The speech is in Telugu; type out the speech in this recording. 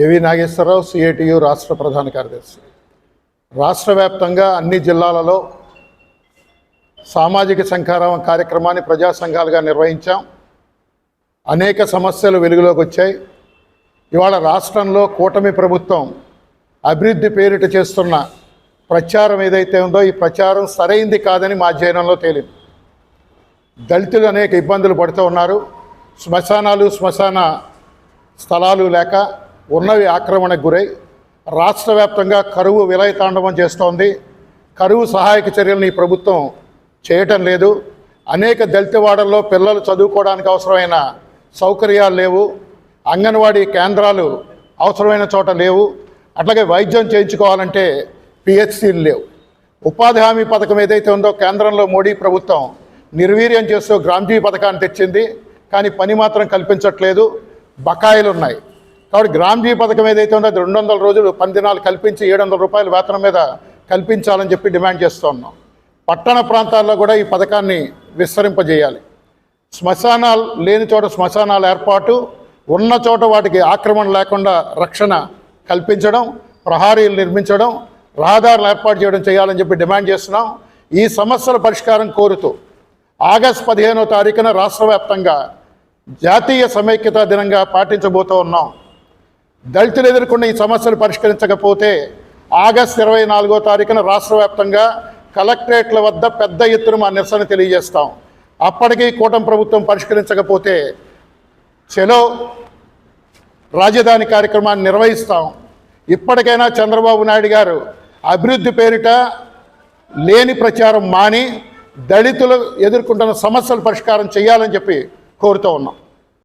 ఏవి నాగేశ్వరరావు, సిఐటియు రాష్ట్ర ప్రధాన కార్యదర్శి. రాష్ట్ర వ్యాప్తంగా అన్ని జిల్లాలలో సామాజిక సంఘారావం కార్యక్రమాన్ని ప్రజా సంఘాలుగా నిర్వహించాం. అనేక సమస్యలు వెలుగులోకి వచ్చాయి. ఇవాళ రాష్ట్రంలో కూటమి ప్రభుత్వం అభివృద్ధి పేరిట చేస్తున్న ప్రచారం ఏదైతే ఉందో ఈ ప్రచారం సరైంది కాదని మా అధ్యయనంలో తేలింది. దళితులు అనేక ఇబ్బందులు పడుతూ ఉన్నారు. శ్మశాన స్థలాలు లేక ఉన్నవి ఆక్రమణకు గురై రాష్ట్ర వ్యాప్తంగా కరువు విలయతాండవం చేస్తోంది. కరువు సహాయక చర్యలను ఈ ప్రభుత్వం చేయటం లేదు. అనేక దళితవాడల్లో పిల్లలు చదువుకోవడానికి అవసరమైన సౌకర్యాలు లేవు. అంగన్వాడీ కేంద్రాలు అవసరమైన చోట లేవు. అట్లాగే వైద్యం చేయించుకోవాలంటే పిహెచ్సిలు లేవు. ఉపాధి హామీ పథకం ఏదైతే ఉందో కేంద్రంలో మోడీ ప్రభుత్వం నిర్వీర్యం చేస్తూ గ్రామ్జీ పథకాన్ని తెచ్చింది, కానీ పని మాత్రం కల్పించట్లేదు. బకాయిలు ఉన్నాయి. కాబట్టి గ్రామ్జీ పథకం ఏదైతే ఉందో అది 200 రోజులు పందినాలు కల్పించి 700 రూపాయల వేతనం మీద కల్పించాలని చెప్పి డిమాండ్ చేస్తూ ఉన్నాం. పట్టణ ప్రాంతాల్లో కూడా ఈ పథకాన్ని విస్తరింపజేయాలి. శ్మశానాలు లేని చోట శ్మశానాల ఏర్పాటు, ఉన్న చోట వాటికి ఆక్రమణ లేకుండా రక్షణ కల్పించడం, ప్రహారీలు నిర్మించడం, రహదారులు ఏర్పాటు చేయడం చేయాలని చెప్పి డిమాండ్ చేస్తున్నాం. ఈ సమస్యల పరిష్కారం కోరుతూ ఆగస్టు 15వ తారీఖున రాష్ట్ర వ్యాప్తంగా జాతీయ సమైక్యతా దినంగా పాటించబోతూ ఉన్నాం. దళితులు ఎదుర్కొన్న ఈ సమస్యలు పరిష్కరించకపోతే ఆగస్టు 24వ తారీఖున రాష్ట్ర వ్యాప్తంగా కలెక్టరేట్ల వద్ద పెద్ద ఎత్తున మా నిరసన తెలియజేస్తాం. అప్పటికీ కూటమి ప్రభుత్వం పరిష్కరించకపోతే చలో రాజధాని కార్యక్రమాన్ని నిర్వహిస్తాం. ఇప్పటికైనా చంద్రబాబు నాయుడు గారు అభివృద్ధి పేరిట లేని ప్రచారం మాని దళితులు ఎదుర్కొంటున్న సమస్యల పరిష్కారం చేయాలని చెప్పి కోరుతూ ఉన్నాం.